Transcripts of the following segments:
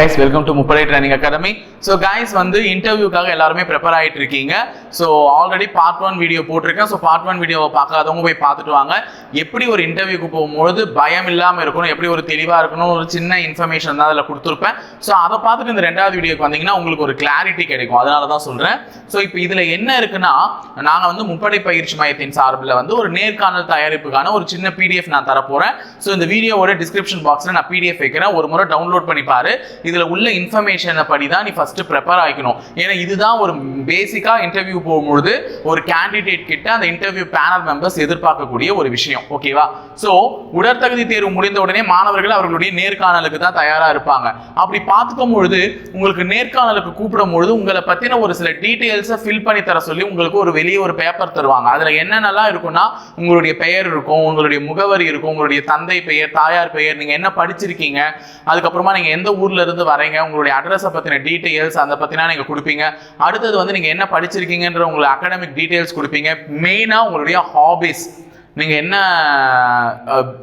guys, welcome to Muppadai Training Academy. So guys, வந்து இன்டர்வியூக்காக எல்லாரும் prepare ஆயிட்டு இருக்கீங்க. ஸோ ஆல்ரெடி பார்ட் 1 வீடியோ போட்டிருக்கேன். ஸோ பார்ட் 1 வீடியோவை பார்க்காதவங்க போய் பார்த்துட்டு வாங்க. எப்படி ஒரு இன்டர்வியூக்கு போகும்போது பயம் இல்லாமல் இருக்கணும், எப்படி ஒரு தெளிவாக இருக்கணும், ஒரு சின்ன இன்ஃபர்மேஷன் தான் அதில் கொடுத்துருப்பேன். ஸோ அதை பார்த்துட்டு இந்த 2வது வீடியோக்கு வந்தீங்கன்னா உங்களுக்கு ஒரு கிளாரிட்டி கிடைக்கும். அதனால தான் சொல்கிறேன். ஸோ இப்போ இதில் என்ன இருக்குன்னா, நாங்கள் வந்து முப்படை பயிற்சி மையத்தின் சார்பில் வந்து ஒரு நேர்காணல் தயாரிப்புக்கான ஒரு சின்ன பிடிஎஃப் நான் தரப்போகிறேன். ஸோ இந்த வீடியோவோட டிஸ்கிரிப்ஷன் பாக்ஸில் நான் பிடிஎஃப் வைக்கிறேன். ஒரு முறை டவுன்லோட் பண்ணி பாரு. இதுல உள்ள இன்ஃபர்மேஷனை படி தான் நீ ஃபர்ஸ்ட் ப்ரிப்பேர் ஆகிக்கணும். ஏன்னா இதுதான் ஒரு பேசிக்கா இன்டர்வியூ போகும்போது ஒரு கேண்டிடேட் கிட்ட அந்த இன்டர்வியூ பேனல் மெம்பர்ஸ் எதிர்பார்க்கக்கூடிய ஒரு விஷயம். ஓகேவா? ஸோ உடற்தகுதி தேர்வு முடிந்த உடனே மாணவர்கள் அவர்களுடைய நேர்காணலுக்கு தான் தயாரா இருப்பாங்க. அப்படி பார்த்துக்கும் பொழுது உங்களுக்கு நேர்காணலுக்கு கூப்பிடும் பொழுது உங்களை பத்தின ஒரு சில டீடைல்ஸை ஃபில் பண்ணி தர சொல்லி உங்களுக்கு ஒரு வெளியே ஒரு பேப்பர் தருவாங்க. அதுல என்னென்னலாம் இருக்கும்னா, உங்களுடைய பெயர் இருக்கும், உங்களுடைய முகவரி இருக்கும், உங்களுடைய தந்தை பெயர், தாயார் பெயர், நீங்க என்ன படிச்சிருக்கீங்க, அதுக்கப்புறமா நீங்க எந்த ஊர்ல இருந்து வரீங்க, உங்களுடைய அட்ரஸை பத்தின டீடைல்ஸ் அதை பத்தினா நீங்க கொடுப்பீங்க. அடுத்தது வந்து நீங்க என்ன படிச்சிருக்கீங்கன்ற உங்களுடைய அகாடமிக் டீடைல்ஸ் கொடுப்பீங்க. மெயினா உங்களுடைய ஹாபிஸ், நீங்க என்ன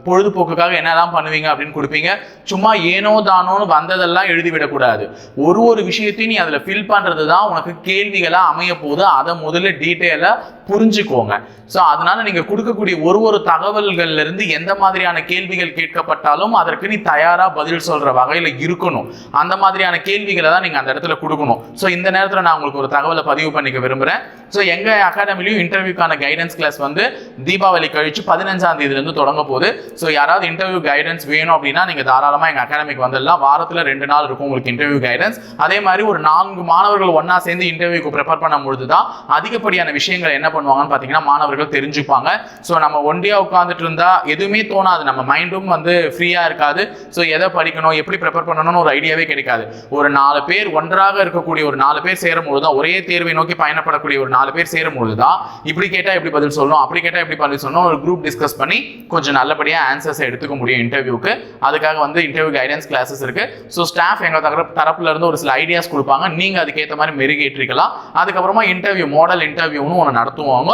பொழுதுபோக்குக்காக என்னெல்லாம் பண்ணுவீங்க அப்படின்னு கொடுப்பீங்க. சும்மா ஏனோ தானோன்னு வந்ததெல்லாம் எழுதி விடக்கூடாது. ஒரு விஷயத்தையும் நீ அதில் ஃபில் பண்றது தான் உனக்கு கேள்விகளா அமைய போது. அதை முதல்ல டீட்டெயிலா புரிஞ்சுக்கோங்க. ஸோ அதனால நீங்க கொடுக்கக்கூடிய ஒரு தகவல்கள்ல இருந்து எந்த மாதிரியான கேள்விகள் கேட்கப்பட்டாலும் அதற்கு நீ தயாரா பதில் சொல்ற வகையில இருக்கணும். அந்த மாதிரியான கேள்விகளை தான் நீங்க அந்த இடத்துல கொடுக்கணும். ஸோ இந்த நேரத்தில் நான் உங்களுக்கு ஒரு தகவலை பதிவு பண்ணிக்க விரும்புறேன். ஸோ எங்க அகாடமிலையும் இன்டர்வியூக்கான கைடன்ஸ் கிளாஸ் வந்து தீபாவளி கழிச்சு 15ஆம் தேதியிலிருந்து தொடங்க போகுது. ஸோ யாராவது இன்டர்வியூ கைடன்ஸ் வேணும் அப்படின்னா நீங்க தாராளமா எங்க அகாடமிக்கு வந்துடலாம். வாரத்துல 2 நாள் இருக்கும் உங்களுக்கு இன்டர்வியூ கைடன்ஸ். அதே மாதிரி ஒரு 4 மாணவர்கள் ஒன்னா சேர்ந்து இன்டர்வியூக்கு ப்ரிப்பேர் பண்ணும் பொழுது தான் அதிகப்படியான விஷயங்கள் என்ன பண்ணுவாங்கன்னு பாத்தீங்கன்னா மாணவர்கள் தெரிஞ்சுப்பாங்க. ஸோ நம்ம ஒண்டியா உட்கார்ந்துட்டு இருந்தா எதுவுமே தோணாது, நம்ம மைண்டும் வந்து ஃப்ரீயா இருக்காது. ஸோ எதை படிக்கணும், எப்படி ப்ரிப்பேர் பண்ணணும்னு ஒரு ஐடியாவே கிடைக்காது. ஒரு 4 பேர் ஒன்றாக இருக்கக்கூடிய ஒரு 4 பேர் சேரும் பொழுதுதான், ஒரே தேர்வை நோக்கி பயணப்படக்கூடிய ஒரு 4 பேர் சேரும் பொழுதுதான் இப்படி கேட்டா எப்படி பதில் சொல்லணும், அப்படி கேட்டா எப்படி பதில் சொல்லணும், ஒரு குரூப் டிஸ்கஸ் பண்ணி கொஞ்சம் நல்லபடியா ஆன்சர்ஸ் எடுத்துக்க முடியும் இன்டர்வியூக்கு. அதுக்காக வந்து இன்டர்வியூ கைடன்ஸ் கிளாஸஸ் இருக்கு. ஸோ ஸ்டாஃப் எங்க தரப்புல இருந்து ஒரு சில ஐடியாஸ் கொடுப்பாங்க, நீங்க அதுக்கேற்ற மாதிரி மெருகேற்றிக்கலாம். அதுக்கப்புறமா இன்டர்வியூ மாடல் இன்டர்வியூன்னு ஒன்று நடத்துவாங்க.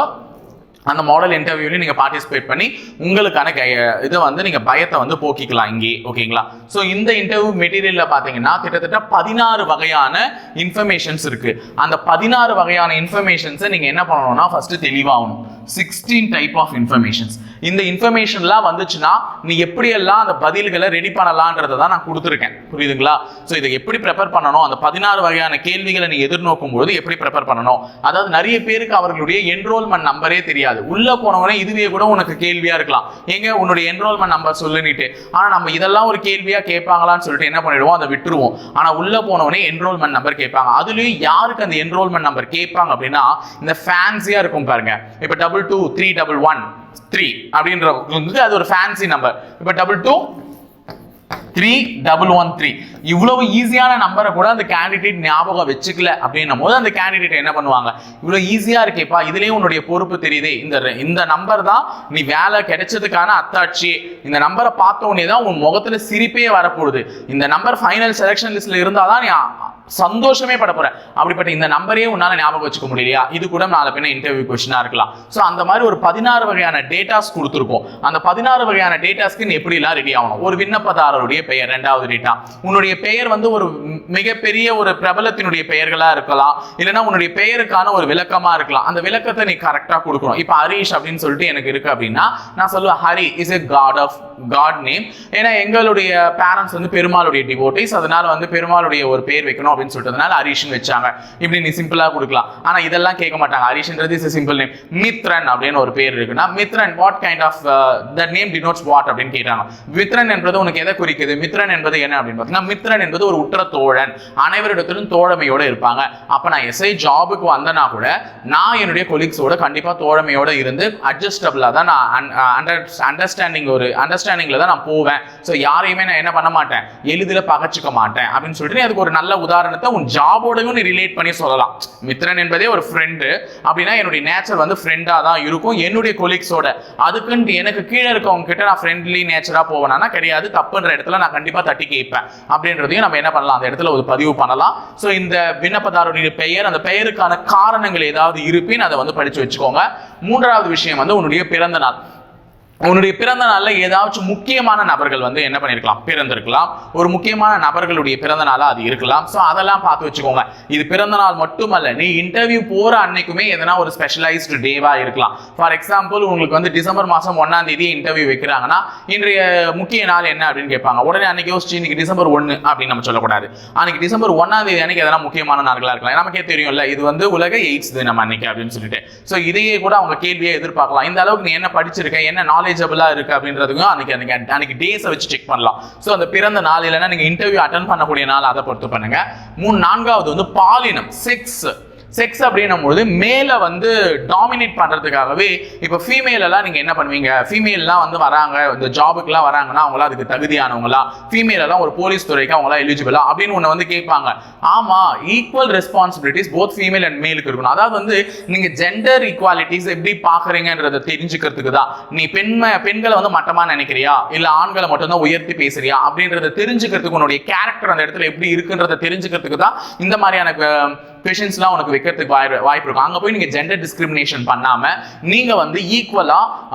அந்த மாடல் இன்டர்வியூலையும் நீங்கள் பார்ட்டிசிபேட் பண்ணி உங்களுக்கான இதை வந்து நீங்கள் பயத்தை வந்து போக்கிக்கலாம் இங்கே. ஓகேங்களா? ஸோ இந்த இன்டர்வியூ மெட்டீரியலில் பார்த்தீங்கன்னா கிட்டத்தட்ட 16 வகையான இன்ஃபர்மேஷன்ஸ் இருக்கு. அந்த 16 வகையான இன்ஃபர்மேஷன்ஸை நீங்கள் என்ன பண்ணணும்னா ஃபர்ஸ்ட் தெளிவாகணும். 16 டைப் ஆஃப் இன்ஃபர்மேஷன்ஸ். இந்த இன்ஃபர்மேஷன்லாம் வந்துச்சுன்னா நீ எப்படியெல்லாம் அந்த பதில்களை ரெடி பண்ணலான்றதை தான் நான் கொடுத்துருக்கேன். புரியுதுங்களா? ஸோ இதை எப்படி ப்ரிப்பேர் பண்ணணும், அந்த 16 வகையான கேள்விகளை நீ எதிர்நோக்கும் போது எப்படி ப்ரிப்பேர் பண்ணணும். அதாவது நிறைய பேருக்கு அவர்களுடைய என்ரோல்மெண்ட் நம்பரே தெரியாது. உள்ள போனவனே இதுவே கூட உனக்கு கேள்வியா இருக்கலாம், எங்க உன்னுடைய என்ரோல்மெண்ட் நம்பர் சொல்லுன்னுட்டு. ஆனா நம்ம இதெல்லாம் ஒரு கேள்வியா கேட்பாங்களான்னு சொல்லிட்டு என்ன பண்ணிடுவோம், அதை விட்டுருவோம். ஆனா உள்ள போனவனே என்ரோல்மெண்ட் நம்பர் கேட்பாங்க. அதுலயும் யாருக்கு அந்த என்ரோல்மெண்ட் நம்பர் கேட்பாங்க அப்படின்னா, இந்த ஃபேன்சியா இருக்கும் பாருங்க. இப்ப 223113 அப்படின்ற அது ஒரு ஃபேன்சி நம்பர். இப்ப 223113 இவ்வளவு ஈஸியான நம்பரை கூட அந்த கேண்டிடேட் ஞாபகம் வச்சுக்கல அப்படின்னும் போது அந்த கேண்டிடேட் என்ன பண்ணுவாங்க, இவ்வளவு ஈஸியா இருக்கேப்பா, இதுலயும் உன்னுடைய பொறுப்பு தெரியுது, இந்த நம்பர் தான் நீ வேலை கிடைச்சதுக்கான அத்தாட்சி, இந்த நம்பரை பார்த்த உடனே தான் உன் முகத்துல சிரிப்பே வரப்போகுது, இந்த நம்பர் ஃபைனல் செலக்ஷன் லிஸ்ட்ல இருந்தாதான் நீ சந்தோஷமே பட போற, அப்படிப்பட்ட இந்த நம்பரே உன்னால ஞாபகம் வச்சுக்க முடியலையா, இது கூட நாளை பின்ன இன்டர்வியூ கொஸ்டினா இருக்கலாம். ஸோ அந்த மாதிரி ஒரு 16 வகையான டேட்டாஸ் கொடுத்துருக்கோம். அந்த 16 வகையான டேட்டாஸ்க்கு நீ எப்படி எல்லாம் ரெடி ஆகணும். ஒரு விண்ணப்பதாரருடைய பெயர் 2வது டேட்டா. உன்னுடைய பெயர் வந்து ஒரு மிகப்பெரிய ஒரு பிரபலத்தினுடைய பெயர்களா இருக்கலாம், இல்லைன்னா உன்னுடைய பெயருக்கான ஒரு விளக்கமா இருக்கலாம். அந்த விளக்கத்தை நீ கரெக்டா கொடுக்கணும். இப்ப ஹரீஷ் அப்படின்னு சொல்லிட்டு எனக்கு இருக்கு அப்படின்னா நான் சொல்லுவேன், Hari is a god name. ஏன்னா எங்களுடைய பேரண்ட்ஸ் வந்து பெருமாளுடைய டிவோட்டிஸ், அதனால வந்து பெருமாளுடைய ஒரு பேர் வைக்கணும் அப்படின்னு சொல்லிட்டதுனால ஹரிஷ்னு வச்சாங்க. இப்படி நீ சிம்பிளா கொடுக்கலாம். ஆனா இதெல்லாம் கேட்க மாட்டாங்க. ஹரிஷ்ன்றது இஸ் சிம்பிள் நேம். மித்ரன் அப்படின்னு ஒரு பேர் இருக்குன்னா, Mithran what kind of the name denotes what அப்படின்னு கேட்டாங்க. மித்ரன் என்பது உனக்கு எதை குறிக்குது, மித்ரன் என்பது என்ன அப்படின்னு பார்த்தீங்கன்னா, மித்ரன் என்பது ஒரு உற்ற தோழன், அனைவரிடத்திலும் தோழமையோட இருப்பாங்க. அப்ப நான் எஸ்ஐ ஜாபுக்கு வந்தனா கூட நான் என்னுடைய கொலீக்ஸோட கண்டிப்பா தோழமையோட இருந்து அட்ஜஸ்டபிளா தான் நான் அண்டர்ஸ்டாண்டிங்ல தான் நான் போவேன். ஸோ யாரையுமே நான் என்ன பண்ண மாட்டேன், எளிதில் பகச்சுக்க மாட்டேன் அப்படின்னு சொல்லிட்டு அதுக்கு ஒரு நல்ல உதாரணத்தை உன் ஜாபோடையும் நீ ரிலேட் பண்ணி சொல்லலாம். மித்ரன் என்பதே ஒரு ஃப்ரெண்டு அப்படின்னா என்னுடைய நேச்சர் வந்து ஃப்ரெண்டா தான் இருக்கும் என்னுடைய கொலீக்ஸோட. அதுக்குன்னு எனக்கு கீழே இருக்கவங்க கிட்ட நான் ஃப்ரெண்ட்லி நேச்சரா போவேனா கிடையாது. தப்புன்ற இடத்துல நான் கண்டிப்பா தட்டி கேட்பேன் அப்படின்றதையும் நம்ம என்ன பண்ணலாம், அந்த இடத்துல ஒரு பதிவு பண்ணலாம். ஸோ இந்த விண்ணப்பதாரருடைய பெயர், அந்த பெயருக்கான காரணங்கள் ஏதாவது இருப்பின் அதை வந்து படிச்சு வச்சுக்கோங்க. 3வது விஷயம் வந்து உன்னுடைய பிறந்த நாள். உன்னுடைய பிறந்த நாள்ல ஏதாச்சும் முக்கியமான நபர்கள் வந்து என்ன பண்ணிருக்கலாம், பிறந்திருக்கலாம். ஒரு முக்கியமான நபர்களுடைய பிறந்த நாளா அது இருக்கலாம். ஸோ அதெல்லாம் பார்த்து வச்சுக்கோங்க. இது பிறந்த நாள் மட்டுமல்ல, நீ இன்டர்வியூ போற அன்னைக்குமே எதனா ஒரு ஸ்பெஷலைஸ்டு டேவா இருக்கலாம். ஃபார் எக்ஸாம்பிள், உங்களுக்கு வந்து டிசம்பர் மாசம் 1ஆம் தேதி இன்டர்வியூ வைக்கிறாங்கன்னா இன்றைய முக்கிய நாள் என்ன அப்படின்னு கேட்பாங்க. உடனே அன்னைக்கு யோசிச்சு இன்னைக்கு டிசம்பர் 1 அப்படின்னு நம்ம சொல்லக்கூடாது. அன்னைக்கு டிசம்பர் 1ஆம் தேதி அன்னைக்கு எதனா முக்கியமான நாட்களா இருக்கலாம். நமக்கே தெரியும்ல, இது வந்து உலக எய்ட்ஸ் தினம் அன்னைக்கு அப்படின்னு சொல்லிட்டு. ஸோ இதையே கூட அவங்க கேள்வியை எதிர்பார்க்கலாம். இந்த அளவுக்கு நீ என்ன படிச்சிருக்க, என்ன நாலேஜபிளா இருக்கு அப்படின்றதுக்கும் அன்னைக்கு டேஸை வச்சு செக் பண்ணலாம். ஸோ அந்த பிறந்த நாள் இல்லைன்னா நீங்க இன்டர்வியூ அட்டன் பண்ணக்கூடிய நாள், அதை பொறுத்து பண்ணுங்க. 4வது வந்து பாலினம், செக்ஸ் அப்படின்னும் பொழுது மேல வந்து டாமினேட் பண்றதுக்காகவே இப்போ ஃபீமேல் எல்லாம் நீங்க என்ன பண்ணுவீங்க, ஃபீமேல்லாம் வந்து வராங்க இந்த ஜாபுக்குலாம் வராங்கன்னா அவங்களா அதுக்கு தகுதியானவங்களா, ஃபீமேல் எல்லாம் ஒரு போலீஸ் துறைக்கு அவங்களா எலிஜிபிளா அப்படின்னு ஒன்று வந்து கேட்பாங்க. ஆமா, equal responsibilities both female and மேலுக்கு இருக்கணும். அதாவது வந்து நீங்க ஜெண்டர் ஈக்குவாலிட்டிஸ் எப்படி பாக்குறீங்கன்றதை தெரிஞ்சுக்கிறதுக்கு தான். நீ பெண்களை வந்து மட்டமா நினைக்கிறியா இல்ல ஆண்களை மட்டும் தான் உயர்த்தி பேசுறியா அப்படின்றத தெரிஞ்சுக்கிறதுக்கு, உன்னுடைய கேரக்டர் அந்த இடத்துல எப்படி இருக்குன்றத தெரிஞ்சுக்கிறதுக்கு தான் இந்த மாதிரியான கொஷின்ஸ்லாம் உனக்கு வைக்கிறதுக்கு வாய்ப்பு இருக்கும். அங்க போய் நீங்க ஜெண்டர் டிஸ்கிரிமினேஷன் பண்ணாம நீங்க வந்து ஈக்குவலா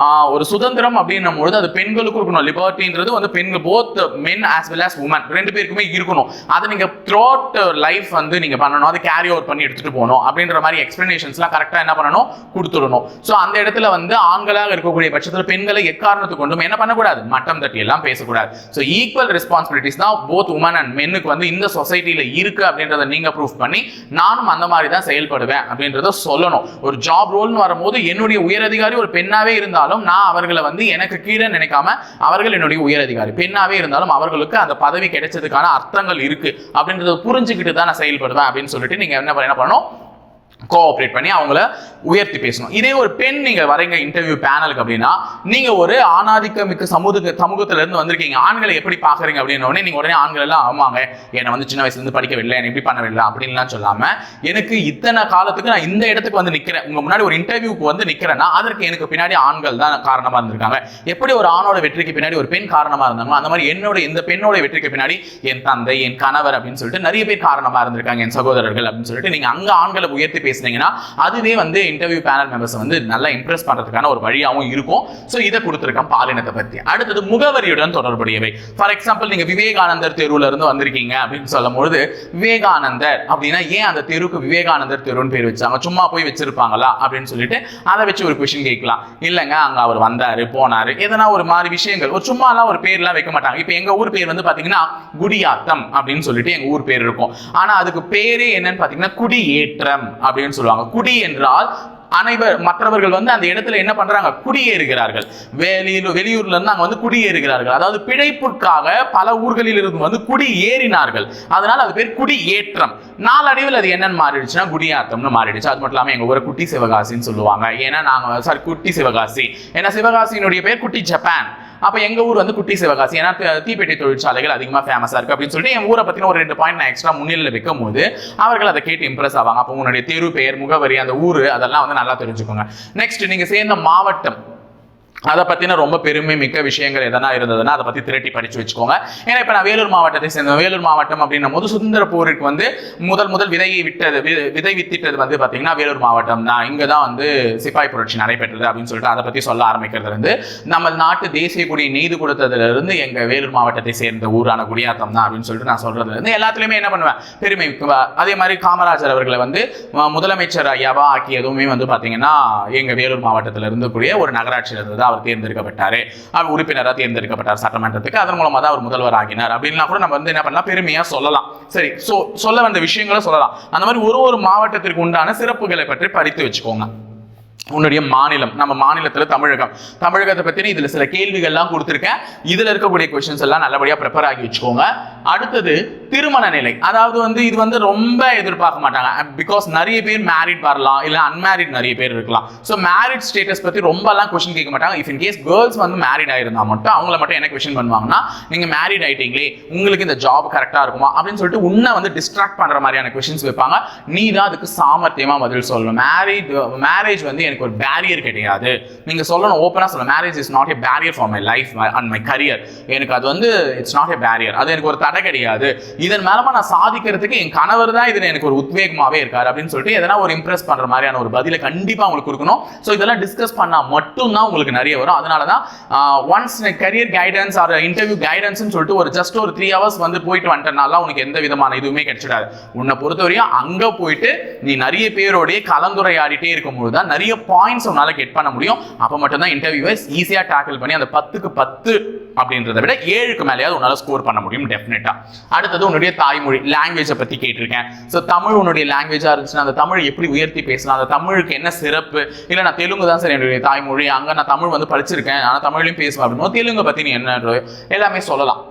ஒரு சுதந்திரம் அப்படின்னும் பொழுது அது பெண்களுக்கும் இருக்கணும். லிபர்ட்டின்றது வந்து பெண்கள் both men as well as women ரெண்டு பேருக்குமே இருக்கணும். அதை நீங்க த்ரூஅவுட் லைஃப் வந்து நீங்க பண்ணணும், அதை கேரி ஓவர் பண்ணி எடுத்துட்டு போகணும் அப்படின்ற மாதிரி எக்ஸ்பிளனேஷன்ஸ்லாம் கரெக்டா என்ன பண்ணணும், கொடுத்துடணும். ஸோ அந்த இடத்துல வந்து ஆண்களாக இருக்கக்கூடிய பட்சத்தில் பெண்களை எக்காரணத்துக்கு கொண்டும் என்ன பண்ணக்கூடாது, மட்டம் தட்டி எல்லாம் பேசக்கூடாது. ஸோ ஈக்குவல் ரெஸ்பான்சிபிலிட்டிஸ் தான் போத் உமன் அண்ட் மென்னுக்கு வந்து இந்த சொசைட்டில இருக்கு அப்படின்றத நீங்க ப்ரூவ் பண்ணி நானும் அந்த மாதிரி தான் செயல்படுவேன் அப்படின்றத சொல்லணும். ஒரு ஜாப் ரோல்னு வரும்போது என்னுடைய உயரதிகாரி ஒரு பெண்ணாவே இருந்தாலும் நான் அவர்களை வந்து எனக்கு கீழே நினைக்காம அவர்கள் என்னுடைய உயரதிகாரி, பெண்ணாவே இருந்தாலும் அவர்களுக்கு அந்த பதவி கிடைச்சதுக்கான அர்த்தங்கள் இருக்கு அப்படின்றத புரிஞ்சுக்கிட்டு தான் நான் செயல்படுவேன் அப்படின்னு சொல்லிட்டு நீங்க என்ன பண்ணணும், கோஆபரேட் பண்ணி அவங்கள உயர்த்தி பேசணும். இதே ஒரு பெண் நீங்க வரீங்க இன்டர்வியூ பேனலுக்கு அப்படின்னா நீங்க ஒரு ஆணாதிக்க மிக்க சமூகத்துல இருந்து வந்திருக்கீங்க, ஆண்களை எப்படி பாக்குறீங்க அப்படின்னு நீங்க உடனே ஆண்கள் எல்லாம் ஆமாங்க என்னை வந்து சின்ன வயசுல இருந்து படிக்கவில்லை, என்ன இப்படி பண்ணவில்லை அப்படின்லாம் சொல்லாம எனக்கு இத்தனை காலத்துக்கு நான் இந்த இடத்துக்கு வந்து நிக்கிறேன், உங்க முன்னாடி ஒரு இன்டர்வியூக்கு வந்து நிக்கிறேன்னா அதற்கு எனக்கு பின்னாடி ஆண்கள் தான் காரணமா இருந்திருக்காங்க. எப்படி ஒரு ஆணோட வெற்றிக்கு பின்னாடி ஒரு பெண் காரணமா இருந்தாங்க, அந்த மாதிரி இந்த பெண்ணோட வெற்றிக்கு பின்னாடி என் தந்தை, என் கணவர் அப்படின்னு சொல்லிட்டு நிறைய பேர் காரணமா இருந்திருக்காங்க, என் சகோதரர்கள் அப்படின்னு சொல்லிட்டு நீங்க அங்க ஆண்களை உயர்த்தி பேசுனீங்கன்னா அதுவே வந்து இன்டர்வியூ பேனல் மெம்பர்ஸ் வந்து நல்லா இம்ப்ரெஸ் பண்றதுக்கான ஒரு வழியாகவும் இருக்கும். சோ இதை கொடுத்திருக்கேன் பாலினத்தை பத்தி. அடுத்தது முகவரியுடன் தொடர்புடையவை. ஃபார் எக்ஸாம்பிள், நீங்க விவேகானந்தர் தெருவுல இருந்து வந்திருக்கீங்க அப்படின்னு சொல்லும்போது விவேகானந்தர் அப்படின்னா ஏன் அந்த தெருவுக்கு விவேகானந்தர் தெருன்னு பேர் வச்சாங்க, சும்மா போய் வச்சிருப்பாங்களா அப்படின்னு சொல்லிட்டு அதை வச்சு ஒரு கொஸ்டின் கேட்கலாம். இல்லைங்க அங்க அவர் வந்தாரு போனாரு எதனா ஒரு மாதிரி விஷயங்கள், ஒரு சும்மாலாம் ஒரு பேர்லாம் வைக்க மாட்டாங்க. இப்போ எங்க ஊர் பேர் வந்து பாத்தீங்கன்னா குடியாத்தம் அப்படின்னு சொல்லிட்டு எங்க ஊர் பேர் இருக்கும். ஆனா அதுக்கு பேரே என்னன்னு பாத்தீங்கன்னா குடியேற்றம் அப்படின்னு சொல்லுவாங்க. குடி என்றால் மற்றவர்கள் வந்து அந்த இடத்துல என்ன பண்றாங்க, குடியேறுகிறார்கள். வெளியூர்ல இருந்து அங்க வந்து குடியேறுகிறார்கள். அதாவது பிழைப்புக்காக பல ஊர்களில் இருந்து வந்து குடியேறினார்கள். அதனால அது பேர் குடியேற்றம். நாளடைவில் அது என்னன்னு மாறிடுச்சுன்னா குடியாத்தம்னு மாறிடுச்சு. அது மட்டும் இல்லாம எங்க ஊரை குட்டி சிவகாசின்னு சொல்லுவாங்க. ஏன்னா நாங்க குட்டி சிவகாசி, ஏன்னா சிவகாசியினுடைய பேர் குட்டி ஜப்பான். அப்ப எங்க ஊர் வந்து குட்டி சிவகாசி, ஏன்னா தீப்பெட்டி தொழிற்சாலைகள் அதிகமா ஃபேமஸா இருக்கு அப்படின்னு சொல்லிட்டு என் ஊரை பத்தின ஒரு 2 பாயிண்ட் நான் எக்ஸ்ட்ரா முன்னிலையில் வைக்கும் போது அவர்கள் அதை கேட்டு இம்ப்ரெஸ் ஆவாங்க. அப்போ உன்னுடைய தெரு பெயர், முகவரி, அந்த ஊரு அதெல்லாம் வந்து நல்லா தெரிஞ்சுக்கோங்க. நெக்ஸ்ட், நீங்க சேர்ந்த மாவட்டம் அதை பத்தின ரொம்ப பெருமை மிக்க விஷயங்கள் எதனா இருந்ததுன்னா அதை பத்தி திரட்டி படிச்சு வச்சுக்கோங்க. ஏன்னா இப்ப நான் வேலூர் மாவட்டத்தை சேர்ந்த, வேலூர் மாவட்டம் அப்படின்னும் போது சுதந்திர போருக்கு வந்து முதல் விதை வித்திட்டது வந்து பாத்தீங்கன்னா வேலூர் மாவட்டம் தான். இங்கதான் வந்து சிப்பாய் புரட்சி நடைபெற்றது அப்படின்னு சொல்லிட்டு அதை பத்தி சொல்ல ஆரம்பிக்கிறது இருந்து நம்ம நாட்டு தேசிய கொடியை நெய்து கொடுத்ததுல இருந்து எங்க வேலூர் மாவட்டத்தை சேர்ந்த ஊரான குடியாத்தம் தான் அப்படின்னு சொல்லிட்டு நான் சொல்றதுல இருந்து எல்லாத்துலயுமே என்ன பண்ணுவேன், பெருமை. அதே மாதிரி காமராஜர் அவர்களை வந்து முதலமைச்சர் ஐயாவா ஆக்கியதுமே வந்து பாத்தீங்கன்னா எங்க வேலூர் மாவட்டத்தில் இருந்தக்கூடிய ஒரு நகராட்சியில் இருந்தது. அவர் தேர்ந்தெடுக்கப்பட்டாரு, அவர் உறுப்பினராக தேர்ந்தெடுக்கப்பட்டார் சட்டமன்றத்துக்கு. அதன் மூலமா தான் அவர் முதல்வர் ஆகினார் அப்படின்னா கூட நம்ம வந்து என்ன பண்ணலாம், பெருமையா சொல்லலாம். சரி, சொல்ல வந்த விஷயங்களை சொல்லலாம். அந்த மாதிரி ஒரு மாவட்டத்திற்கு உண்டான சிறப்புகளை பற்றி படித்து வச்சுக்கோங்க. உன்னுடைய மாநிலம், நம்ம மாநிலத்துல தமிழகத்தை பத்தி இதுல சில கேள்விகள்லாம் கொடுத்துருக்கேன். இதுல இருக்கக்கூடிய கொஸ்டின்ஸ் எல்லாம் நல்லபடியா ப்ரிப்பேர் ஆகி வச்சுக்கோங்க. அடுத்தது திருமண நிலை. அதாவது வந்து இது வந்து ரொம்ப எதிர்பார்க்க மாட்டாங்க. பிகாஸ் நிறைய பேர் மேரிட் வரலாம், இல்ல அன்மேரிட் நிறைய பேர் இருக்கலாம். ஸோ மேரிட் ஸ்டேட்டஸ் பத்தி ரொம்ப எல்லாம் கொஸ்டின் கேட்க மாட்டாங்க. இஃப் இன் கேஸ் கேர்ள்ஸ் வந்து மேரிட் ஆயிருந்தா மட்டும் அவங்கள மட்டும் என்ன கொஸ்டின் பண்ணுவாங்கன்னா, நீங்க மேரிட் ஆயிட்டீங்களே, உங்களுக்கு இந்த ஜாப் கரெக்டா இருக்குமா அப்படின்னு சொல்லிட்டு உன்னை வந்து டிஸ்ட்ராக்ட் பண்ற மாதிரியான கொஸ்டின்ஸ் வைப்பாங்க. நீ தான் அதுக்கு சாமர்த்தியமா பதில் சொல்லணும். மேரேஜ் வந்து எனக்கு எனக்கு ஒரு பேரியர் கிடையாது. நீங்க சொல்லணும், ஓப்பனா சொல்ல, marriage is not a barrier for my life and my career. எனக்கு அது வந்து இட்ஸ் நாட் எ பேரியர், அது எனக்கு ஒரு தடை கிடையாது. இதன் மேலமா நான் சாதிக்கிறதுக்கு என் கணவர் தான் இதுல எனக்கு ஒரு உத்வேகமாவே இருக்காரு அப்படின்னு சொல்லிட்டு எதனா ஒரு இம்ப்ரெஸ் பண்ற மாதிரியான ஒரு பதிலை கண்டிப்பா உங்களுக்கு கொடுக்கணும். ஸோ இதெல்லாம் டிஸ்கஸ் பண்ணா மட்டும்தான் உங்களுக்கு நிறைய வரும். அதனாலதான் once career guidance or interview guidance சொல்லிட்டு ஒரு ஜஸ்ட் ஒரு 3 hours வந்து போயிட்டு வந்துட்டனால உனக்கு எந்த விதமான இதுவுமே கிடைச்சிடாது. உன்னை பொறுத்தவரையும் அங்க போயிட்டு நீ நிறைய பேரோடைய கலந்துரையாடிட்டே இருக்கும்போது தான் நிறைய பாயிண்ட்ஸ் உன்னால கெட் பண்ண முடியும். அப்ப மட்டும்தான் இன்டர்வியூவை ஈஸியா டேக்கிள் பண்ணி அந்த 10க்கு 10 அப்படின்றத விட 7க்கு மேலேயாவது உன்னால ஸ்கோர் பண்ண முடியும் டெஃபினட்டா. அடுத்தது உன்னுடைய தாய்மொழி லாங்குவேஜை பத்தி கேட்டிருக்கேன். ஸோ தமிழ் உன்னுடைய லாங்குவேஜா இருந்துச்சுன்னா அந்த தமிழ் எப்படி உயர்த்தி பேசலாம், அந்த தமிழுக்கு என்ன சிறப்பு, இல்லை நான் தெலுங்கு தான் சார் என்னுடைய தாய்மொழி, அங்கே நான் தமிழ் வந்து படிச்சிருக்கேன் ஆனால் தமிழ்லையும் பேசுவேன் அப்படின்னு தெலுங்கு பத்தி நீ என்ன எல்லாமே சொல்லலாம்.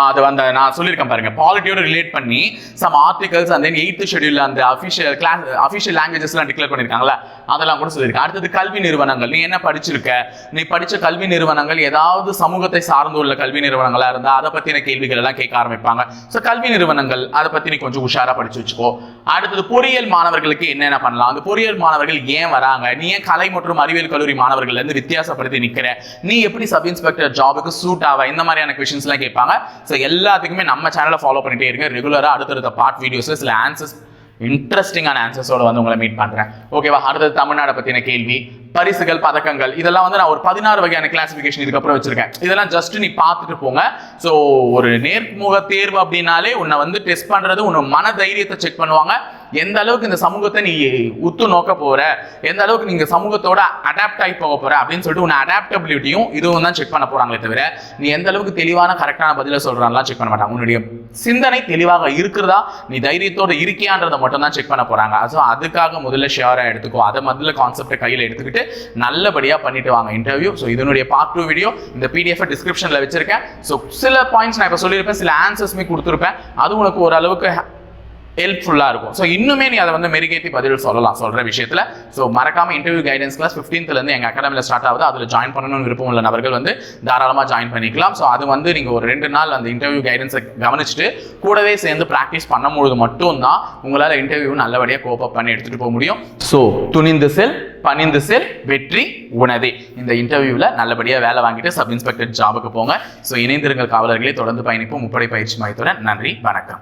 அது வந்து நான் சொல்லியிருக்கேன் பாருங்க, பாலிட்டியோட ரிலேட் பண்ணி சம் ஆர்டிகல்ஸ் அந்த 8th ஷெட்யூல் அந்த அஃபிஷியல் லாங்குவேஜஸ்லாம் டிக்ளேர் பண்ணியிருக்காங்களா, அதெல்லாம் கூட சொல்லியிருக்கேன். அடுத்தது கல்வி நிறுவனங்கள், நீ என்ன படிச்சிருக்க, நீ படிச்ச கல்வி நிறுவனங்கள் ஏதாவது சமூகத்தை சார்ந்து உள்ள கல்வி நிறுவனங்களா இருந்தால் அதை பற்றின கேள்விகள் எல்லாம் கேட்க ஆரம்பிப்பாங்க. ஸோ கல்வி நிறுவனங்கள் அதை பற்றி நீ கொஞ்சம் உஷாரா படிச்சு வச்சுக்கோ. அடுத்தது பொறியியல் மாணவர்களுக்கு என்னென்ன பண்ணலாம், அந்த பொறியியல் மாணவர்கள் ஏன் வராங்க, நீ ஏன் கலை மற்றும் அறிவியல் கல்லூரி மாணவர்கள் இருந்து வித்தியாசப்படுத்தி நிற்கிற, நீ எப்படி சப் இன்ஸ்பெக்டர் ஜாபுக்கு சூட் ஆவ, இந்த மாதிரியான கொஸ்டின்ஸ் எல்லாம் கேட்பாங்க. ஸோ எல்லாத்துக்குமே நம்ம சேனலை ஃபாலோ பண்ணிட்டே இருங்க. ரெகுலராக அடுத்தடுத்த பார்ட் வீடியோஸ்ல சில ஆன்சர்ஸ், இன்ட்ரெஸ்டிங்கான ஆன்சர்ஸோட வந்து உங்களை மீட் பண்றேன். ஓகேவா? அடுத்தது தமிழ்நாடு பத்தின கேள்வி, பரிசுகள், பதக்கங்கள், இதெல்லாம் வந்து நான் ஒரு 16 வகையான கிளாசிபிகேஷன் இதுக்கப்புறம் வச்சிருக்கேன். இதெல்லாம் ஜஸ்ட் நீ பார்த்துட்டு போங்க. ஸோ ஒரு நேர்முக தேர்வு அப்படின்னாலே உன்னை வந்து டெஸ்ட் பண்றது உன்னை மன தைரியத்தை செக் பண்ணுவாங்க. எந்த அளவுக்கு இந்த சமூகத்தை நீ உத்து நோக்க போற, எந்த அளவுக்கு நீங்க சமூகத்தோட அடாப்ட் ஆகி போக போற அப்படின்னு சொல்லிட்டு உன்னை அடாப்டபிலிட்டியும் இதுவும் தான் செக் பண்ண போறாங்களே தவிர நீ எந்த அளவுக்கு தெளிவான கரெக்டான பதில சொல்றான்லாம் செக் பண்ண மாட்டாங்க. உன்னுடைய சிந்தனை தெளிவாக இருக்கிறதா, நீ தைரியத்தோட இருக்கியான்றதை மட்டும் தான் செக் பண்ண போறாங்க. ஸோ அதுக்காக முதல்ல ஷியரா எடுத்துக்கோ, அதை முதல்ல கான்செப்டை கையில் எடுத்துக்கிட்டு நல்லபடியா பண்ணிட்டு வாங்க இன்டர்வியூ. ஸோ இதனுடைய பார்ட் 2 வீடியோ இந்த PDF டிஸ்கிரிப்ஷன்ல வச்சிருக்கேன். ஸோ சில பாயிண்ட்ஸ் நான் இப்போ சொல்லியிருப்பேன், சில ஆன்சர்ஸ்மே கொடுத்துருப்பேன், அது உனக்கு ஓரளவுக்கு ஹெல்ப்ஃபுல்லா இருக்கும். ஸோ இன்னுமே நீ அதை வந்து மெருகேற்றி பதில் சொல்லலாம் சொல்ற விஷயத்துல. ஸோ மறக்காம இன்டர்வியூ கைடன்ஸ் கிளாஸ் 15th இருந்து எங்க அகாடமியில் ஸ்டார்ட் ஆகுது. அதுல ஜாயின் பண்ணணும்னு விருப்பம் உள்ள நபர்கள் வந்து தாராளமா ஜாயின் பண்ணிக்கலாம். ஸோ அது வந்து நீங்க ஒரு 2 நாள் அந்த இன்டர்வியூ கைடன்ஸை கவனிச்சுட்டு கூடவே சேர்ந்து ப்ராக்டிஸ் பண்ணும்போது மட்டும்தான் உங்களால இன்டர்வியூ நல்லபடியாக கோப் பண்ணி எடுத்துட்டு போக முடியும். ஸோ துணிந்து செல், பணிந்து செல், வெற்றி உனதே. இந்த இன்டர்வியூல நல்லபடியா வேலை வாங்கிட்டு சப் இன்ஸ்பெக்டர் ஜாபுக்கு போங்க. ஸோ இணைந்திருங்கள் காவலர்களே, தொடர்ந்து பயணிப்போம் முப்படை பயிற்சி மையத்துடன். நன்றி, வணக்கம்.